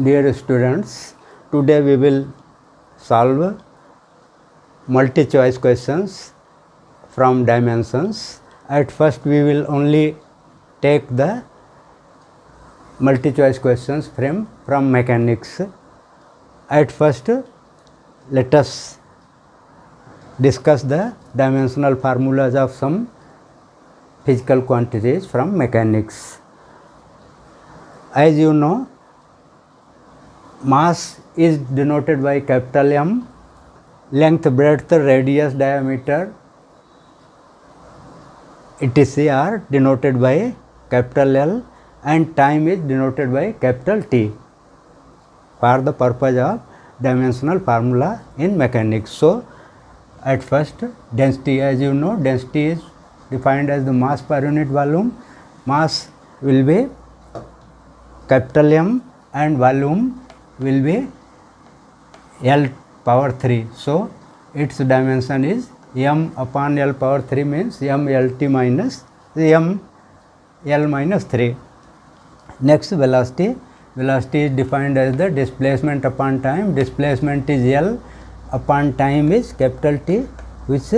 Dear students, today we will solve multi-choice questions from dimensions. At first we will only take the multi-choice questions from mechanics. At first let us discuss the dimensional formulas of some physical quantities from mechanics. As you know, mass is denoted by capital M, length, breadth, radius, diameter, etc. are denoted by capital L, and time is denoted by capital T for the purpose of dimensional formula in mechanics. So, at first density, as you know, density is defined as the mass per unit volume. Mass will be capital M and volume will be L power 3. So, its dimension is M upon L power 3 means M LT minus M L minus 3. Next, velocity. Velocity is defined as the displacement upon time. Displacement is L upon time is capital T, which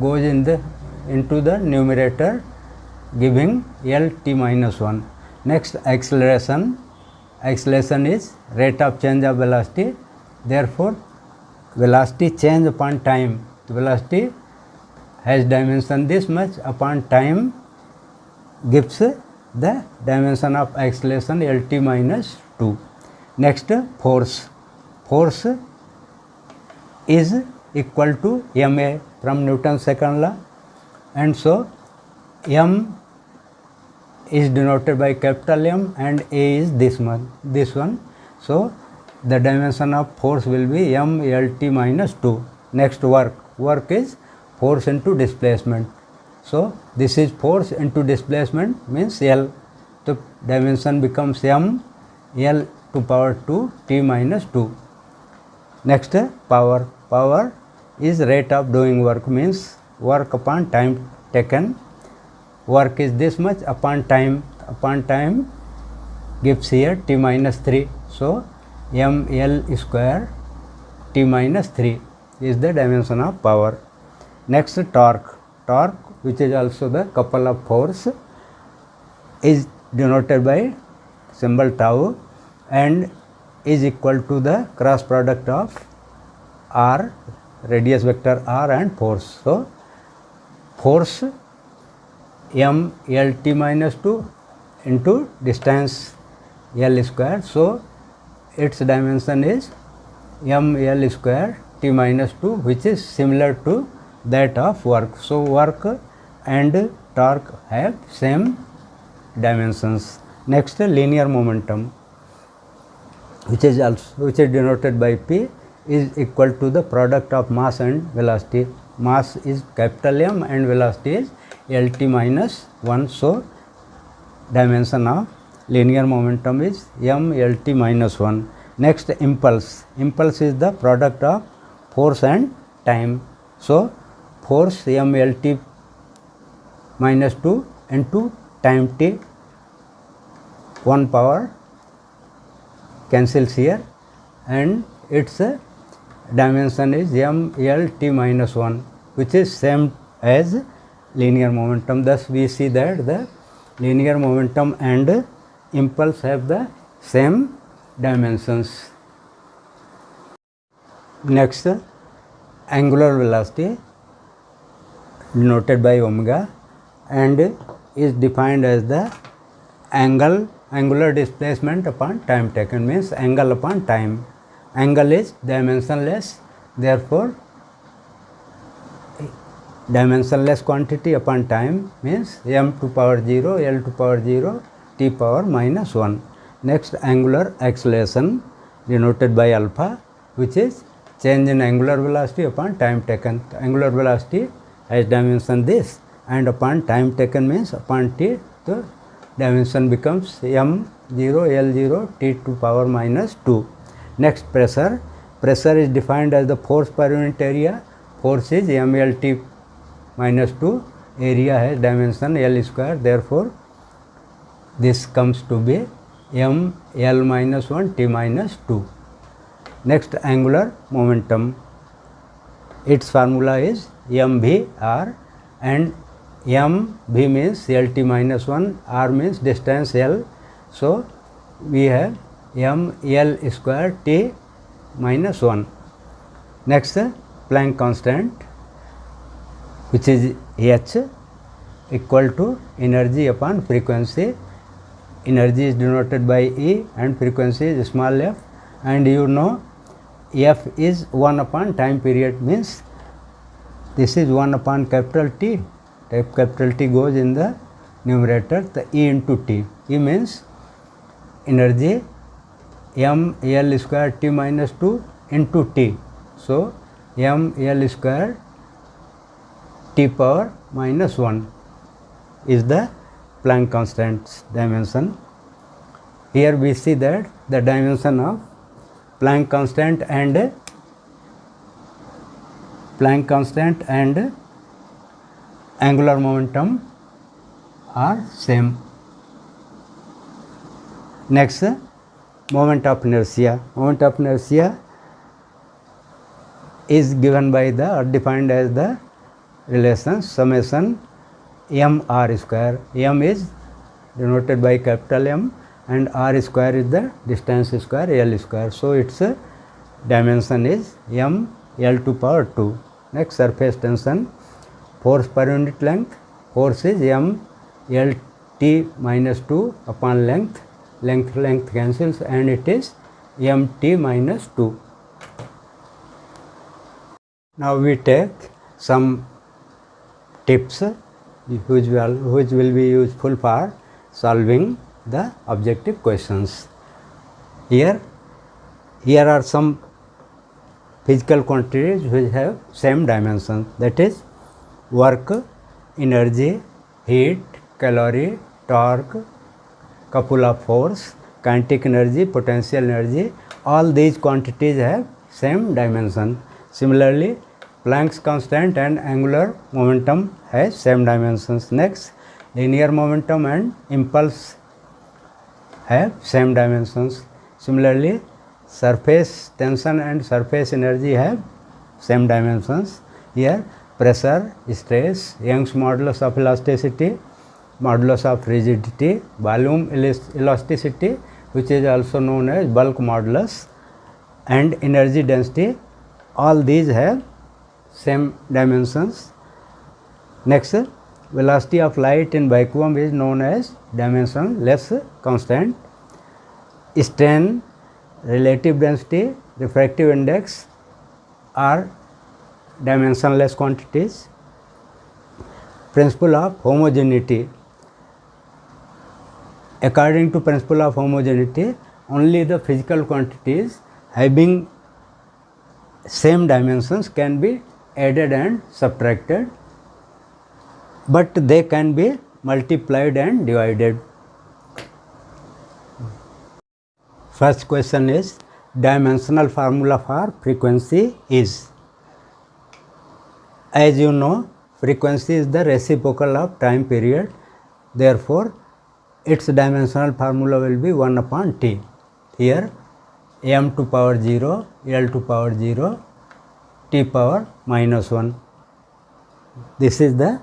goes into the numerator, giving LT minus 1. Next, acceleration. Acceleration is rate of change of velocity. Therefore, velocity change upon time. The velocity has dimension this much upon time gives the dimension of acceleration LT minus 2. Next, force. Force is equal to ma from Newton's second law, and so m is denoted by capital M and A is this one. So, the dimension of force will be M LT minus 2. Next, work. Work is force into displacement. So, this is force into displacement means L. So, dimension becomes M L to power 2 T minus 2. Next, power. Power is rate of doing work means work upon time taken. Work is this much upon time. Upon time gives here T minus 3. So, M L square T minus 3 is the dimension of power. Next, torque. Torque, which is also the couple of force, is denoted by symbol tau and is equal to the cross product of R, radius vector R, and force. So, force M L T minus 2 into distance L square. So, its dimension is M L square T minus 2, which is similar to that of work. So, work and torque have same dimensions. Next, linear momentum, which is denoted by P, is equal to the product of mass and velocity. Mass is capital M and velocity is LT minus 1. So, dimension of linear momentum is M LT minus 1. Next, impulse. Impulse is the product of force and time. So, force M LT minus 2 into time T, 1 power cancels here, and its dimension is M L T minus 1, which is same as linear momentum. Thus, we see that the linear momentum and impulse have the same dimensions. Next, angular velocity denoted by omega and is defined as the angular displacement upon time taken means angle upon time. Angle is dimensionless, therefore dimensionless quantity upon time means m to power 0, L to power 0, T power minus 1. Next, angular acceleration denoted by alpha, which is change in angular velocity upon time taken. Angular velocity has dimension this, and upon time taken means upon T, the dimension becomes m 0, L 0, T to power minus 2. Next, pressure. Pressure is defined as the force per unit area. Force is m L T minus 2. Area has dimension L square. Therefore, this comes to be m L minus 1 T minus 2. Next, angular momentum. Its formula is mv r, and mv means Lt minus 1, r means distance L. So, we have m L square T minus 1. Next, Planck constant, which is h, equal to energy upon frequency. Energy is denoted by E and frequency is small f, and you know f is 1 upon time period, means this is 1 upon capital T. Capital T goes in the numerator, the E into T. E means energy m L square T minus 2 into T. So, m L square T power minus 1 is the Planck constant's dimension. Here we see that the dimension of Planck constant and angular momentum are same. Next, moment of inertia. Moment of inertia is given by the, or defined as the relation summation m r square. M is denoted by capital M and r square is the distance square L square. So, its dimension is m L2 power 2. Next, surface tension. Force per unit length. Force is m L T minus 2 upon length. Length cancels and it is m T minus 2. Now, we take some tips which will be useful for solving the objective questions. Here are some physical quantities which have same dimension, that is work, energy, heat, calorie, torque, couple of force, kinetic energy, potential energy. All these quantities have same dimension. Similarly, Planck's constant and angular momentum has same dimensions. Next, linear momentum and impulse have same dimensions. Similarly, surface tension and surface energy have same dimensions. Here, pressure, stress, Young's modulus of elasticity, modulus of rigidity, volume elasticity, which is also known as bulk modulus, and energy density, all these have same dimensions. Next, velocity of light in vacuum is known as dimensionless constant. Strain, relative density, refractive index are dimensionless quantities. Principle of homogeneity. According to principle of homogeneity, only the physical quantities having same dimensions can be added and subtracted, but they can be multiplied and divided. First question is, dimensional formula for frequency is. As you know, frequency is the reciprocal of time period. Therefore, its dimensional formula will be 1 upon T. Here, m to power 0, L to power 0, T power minus 1. This is the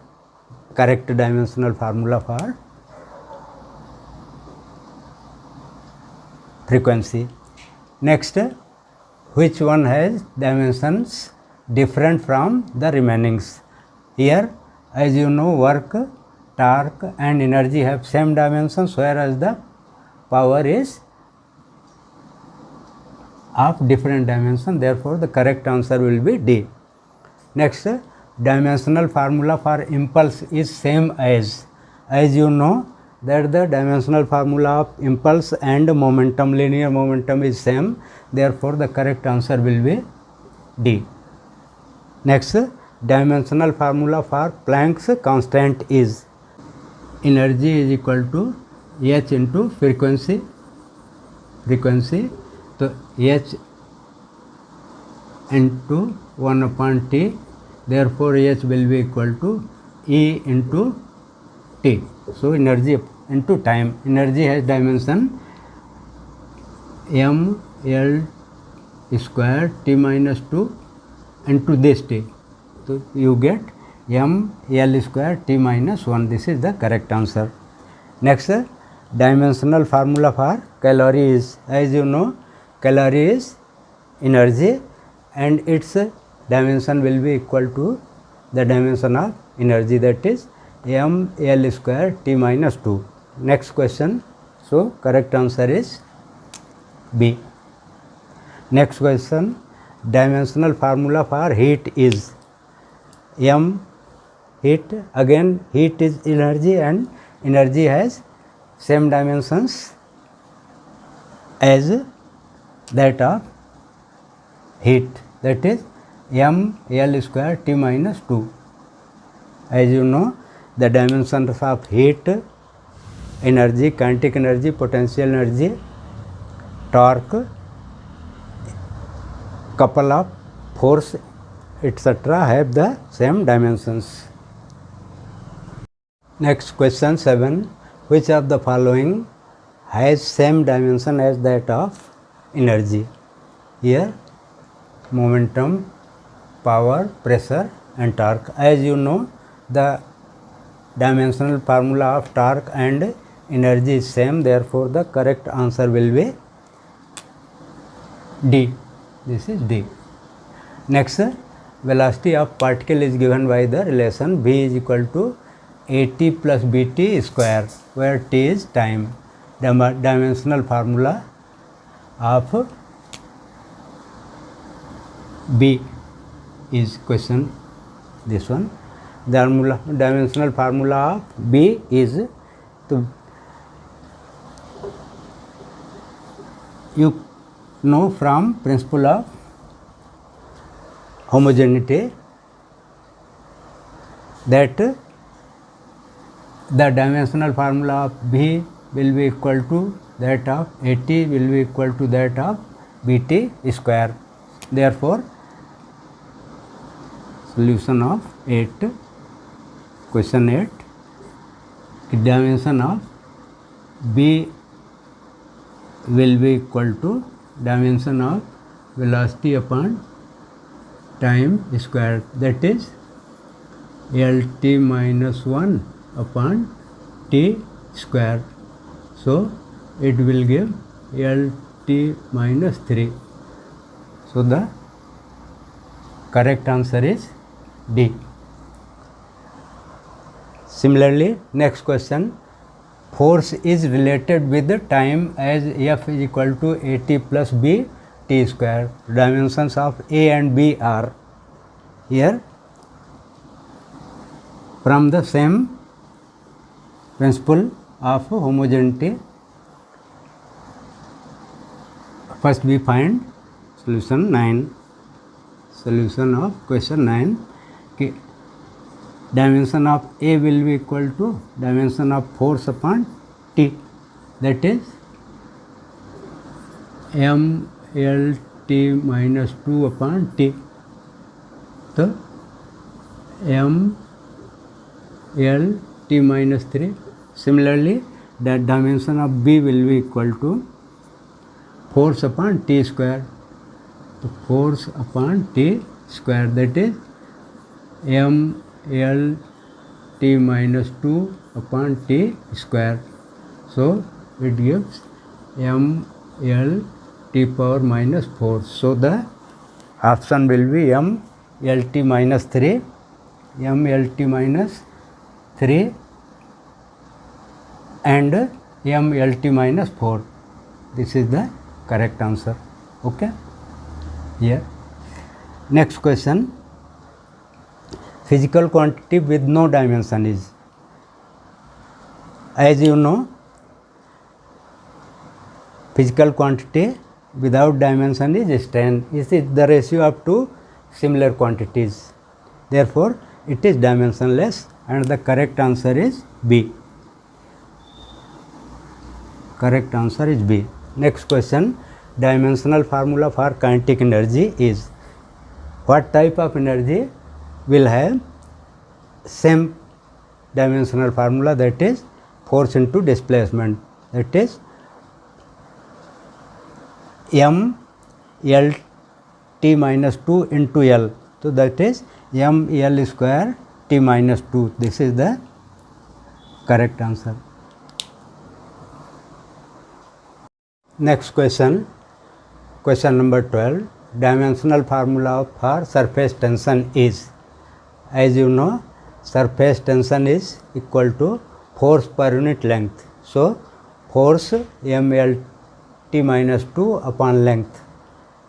correct dimensional formula for frequency. Next, which one has dimensions different from the remainings? Here, as you know, work, torque and energy have same dimensions, whereas the power is of different dimension. Therefore, the correct answer will be D. Next, dimensional formula for impulse is same as you know that the dimensional formula of impulse and momentum, linear momentum is same. Therefore, the correct answer will be D. Next, dimensional formula for Planck's constant is. Energy is equal to h into frequency. So, h into 1 upon t. Therefore, h will be equal to E into t. So, energy into time. Energy has dimension m l square t minus 2 into this t. So you get m l square t minus 1. This is the correct answer. Next, dimensional formula for calorie is, as you know, calorie is energy and its dimension will be equal to the dimension of energy, that is m l square t minus 2. Next question. So correct answer is B. Next question. Dimensional formula for heat is m heat. Again, heat is energy and energy has same dimensions as that of heat, that is m l square t minus 2. As you know, the dimensions of heat, energy, kinetic energy, potential energy, torque, couple of force, etc. have the same dimensions. Next question 7. Which of the following has same dimension as that of energy? Here momentum, power, pressure and torque. As you know, the dimensional formula of torque and energy is same, therefore the correct answer will be D. This is D. Next, velocity of particle is given by the relation v is equal to at plus bt square, where t is time. Dimensional formula of B is question this one. The dimensional formula of B is, to you know from principle of homogeneity that the dimensional formula of B will be equal to that of At will be equal to that of Bt square. Therefore, solution of 8, question 8, the dimension of B will be equal to dimension of velocity upon time square, that is Lt minus 1 upon t square. So it will give Lt minus 3. So the correct answer is D. Similarly, next question. Force is related with the time as F is equal to At plus B t square. Dimensions of A and B are here from the same principle of homogeneity. First we find solution 9. Solution of question 9. Dimension of A will be equal to dimension of force upon T, that is mLt minus 2 upon T. So mLt minus 3. Similarly, the dimension of B will be equal to force upon T square. So force upon T square, that is mLt minus 2 upon T square. So it gives mLt power minus 4. So the option will be mLt minus 3, mLt minus 3 and mLt minus 4. This is the correct answer. Okay. Here. Next question. Physical quantity with no dimension is, as you know, physical quantity without dimension is strain. This is the ratio of two similar quantities. Therefore, it is dimensionless and the correct answer is B. Correct answer is B. Next question. Dimensional formula for kinetic energy is, what type of energy will have same dimensional formula, that is force into displacement, that is m L T minus 2 into L. So that is m L square T minus 2. This is the correct answer. Next question, question number 12. Dimensional formula for surface tension is, as you know, surface tension is equal to force per unit length. So force mLT minus 2 upon length.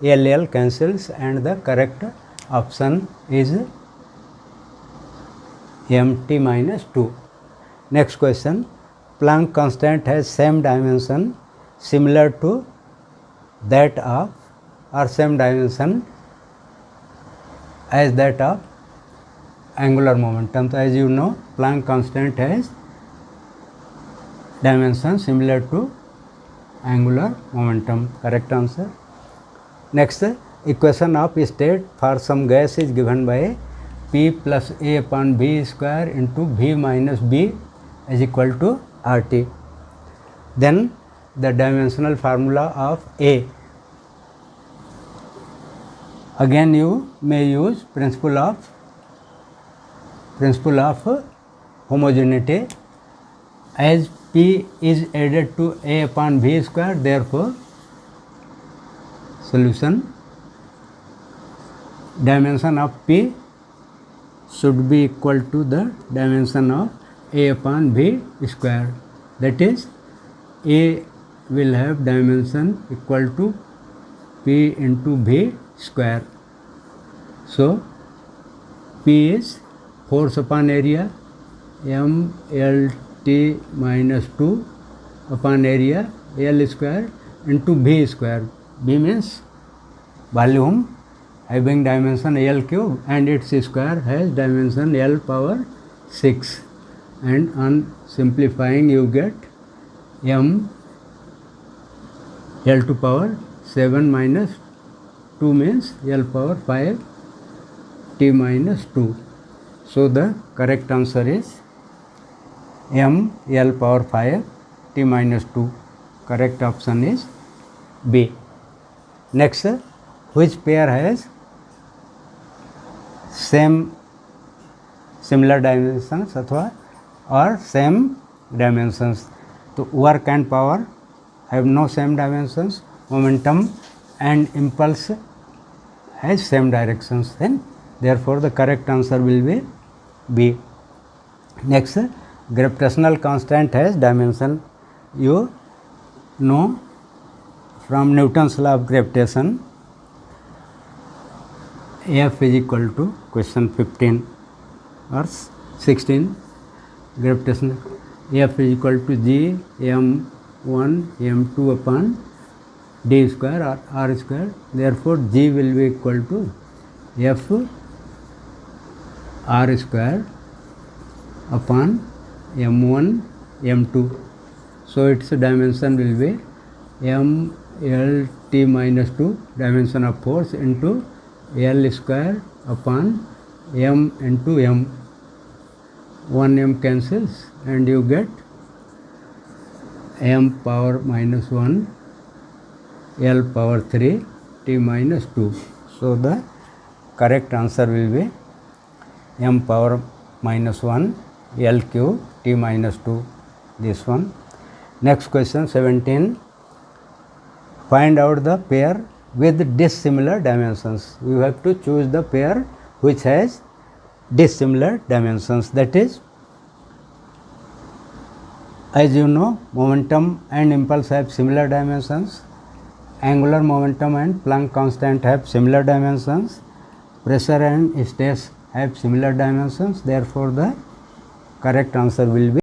LL cancels and the correct option is MT minus 2. Next question, Planck constant has same dimension similar to that of or same dimension as that of angular momentum. So as you know, Planck constant has dimension similar to angular momentum. Correct answer. Next, equation of state for some gas is given by P plus A upon V square into V minus B is equal to RT. Then the dimensional formula of A. Again you may use principle of homogeneity. As P is added to A upon V square, therefore solution dimension of P should be equal to the dimension of A upon V square. That is, A will have dimension equal to P into V square. So P is force upon area, mLT minus 2 upon area L square into V square. V means volume having dimension L cube and its square has dimension L power 6, and on simplifying you get m L to power 7 minus 2 means L power 5 T minus 2. So the correct answer is m L power 5 T minus 2. Correct option is B. Next, which pair has similar dimensions or same dimensions? So work and power have no same dimensions, momentum and impulse has same directions, then therefore the correct answer will be B. Next, gravitational constant has dimension. You know from Newton's law of gravitation, F is equal to question 15 or 16, gravitational F is equal to G m1 m2 upon d square or r square. Therefore G will be equal to F r square upon m1 m2. So its dimension will be m L T minus 2, dimension of force, into L square upon m into m. 1 m cancels and you get m power minus 1 L power 3 T minus 2. So the correct answer will be m power minus 1 L cube T minus 2, this one. Next question 17. Find out the pair with dissimilar dimensions. You have to choose the pair which has dissimilar dimensions. That is, as you know, momentum and impulse have similar dimensions. Angular momentum and Planck constant have similar dimensions. Pressure and stress have similar dimensions. Therefore, the correct answer will be